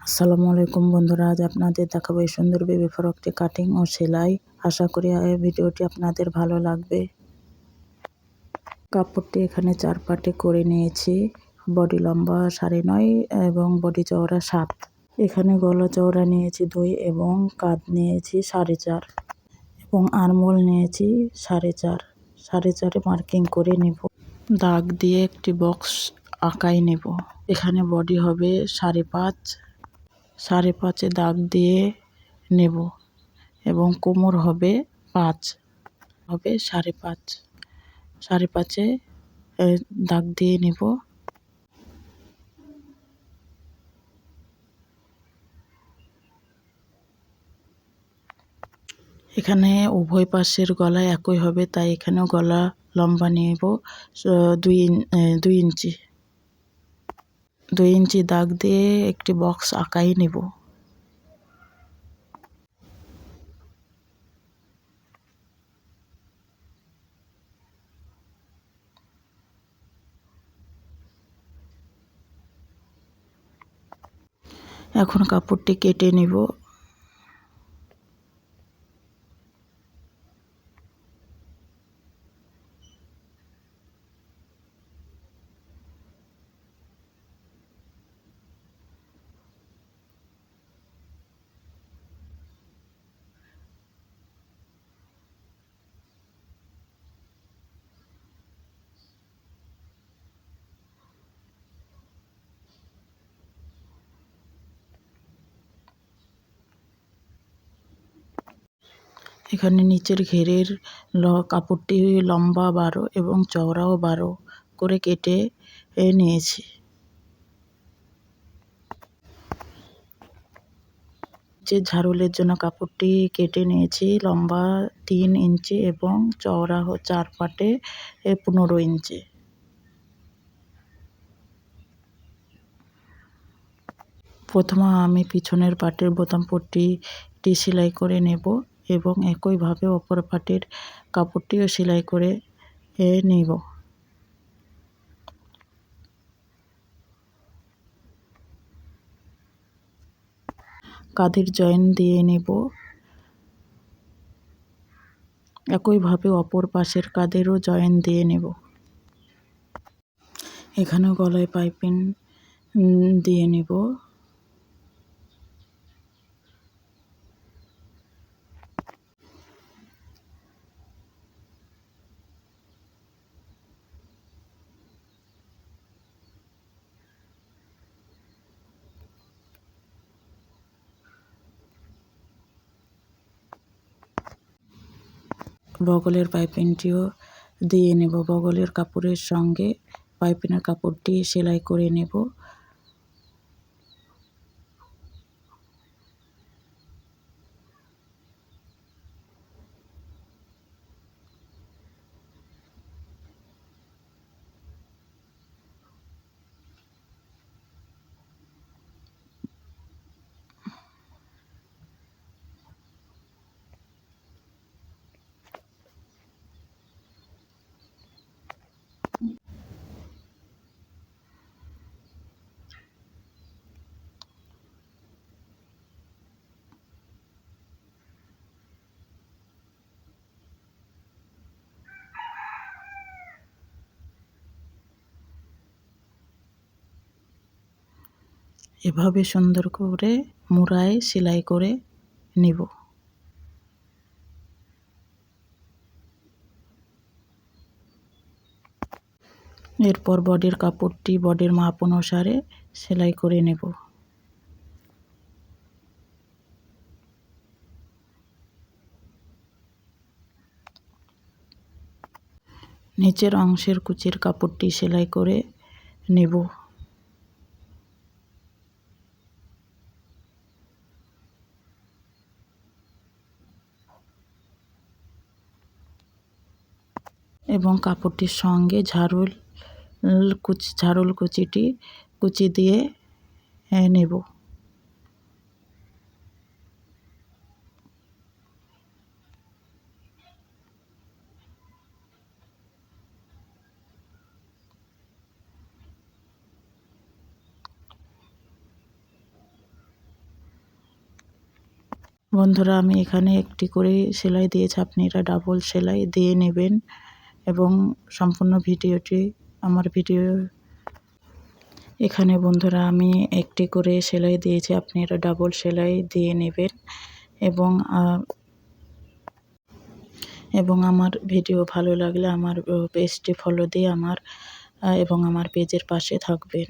আসসালামু আলাইকুম বন্ধুরা, আজ আপনাদের দেখাবো এই সুন্দর বেবি ফ্রকটি কাটিং ও সেলাই। আশা করি এই ভিডিওটি আপনাদের ভালো লাগবে। কাপড়টি এখানে 4 পার্টে করে নিয়েছি। বডি লম্বা 9.5 এবং বডি চওড়া 7। এখানে গলা চওড়া নিয়েছি 2 এবং কাঁধ নিয়েছি 4.5 এবং আর্মহোল নিয়েছি 4.5। 4.5 মার্কিং করে নেব। দাগ দিয়ে একটি বক্স আঁকাই নেব। এখানে বডি হবে 5.5। 5.5 দাগ দিয়ে নেব এবং কোমর হবে 5, হবে 5.5। 5.5 দাগ দিয়ে নেব। এখানে উভয় পাশের গলা একই হবে, তাই এখানেও গলা লম্বা নেব 2 ইঞ্চি। 2 ইঞ্চি দাগ দিয়ে একটি বক্স আঁকাই নেব। এখন কাপড়টি কেটে নেব। এখানে নিচের ঘেরের কাপড়টি লম্বা 12 এবং চওড়াও 12 করে কেটে নিয়েছি। যে ঝাড়ুলের জন্য কাপড়টি কেটে নিয়েছি লম্বা 3 ইঞ্চি এবং চওড়া 4 পাটে 15 ইঞ্চি। প্রথমে আমি পিছনের পাটের বোতাম পট্টিটি সেলাই করে নেব এবং একইভাবে অপর পাটের কাপড়টিও সেলাই করে নেব। কাঁধের জয়েন দিয়ে নেব। একইভাবে অপর পাশের কাঁধেরও জয়েন দিয়ে নেব। এখানেও গলায় পাইপিং দিয়ে নেব। বগলের পাইপিংটিও দিয়ে নেব। বগলের কাপড়ের সঙ্গে পাইপিংয়ের কাপড়টি সেলাই করে নেব। এভাবে সুন্দর করে মুড়ায় সেলাই করে নেব। এরপর বডির কাপড়টি বডির মাপ অনুসারে সেলাই করে নেব। নিচের অংশের কুচির কাপড়টি সেলাই করে নেব। এবং কাপড়টির সঙ্গে ঝাড়ুল কুচিটি কুচি দিয়ে নেব। বন্ধুরা আমি এখানে একটি করে সেলাই দিয়েছি, আপনি এটা ডাবল সেলাই দিয়ে নেবেন এবং সম্পূর্ণ ভিডিওটি আমার ভিডিও এখানে বন্ধুরা আমি একটি করে সেলাই দিয়েছি, আপনি এটা ডাবল সেলাই দিয়ে নেবেন এবং আমার ভিডিও ভালো লাগলে আমার পেজটি ফলো দিয়ে এবং আমার পেজের পাশে থাকবেন।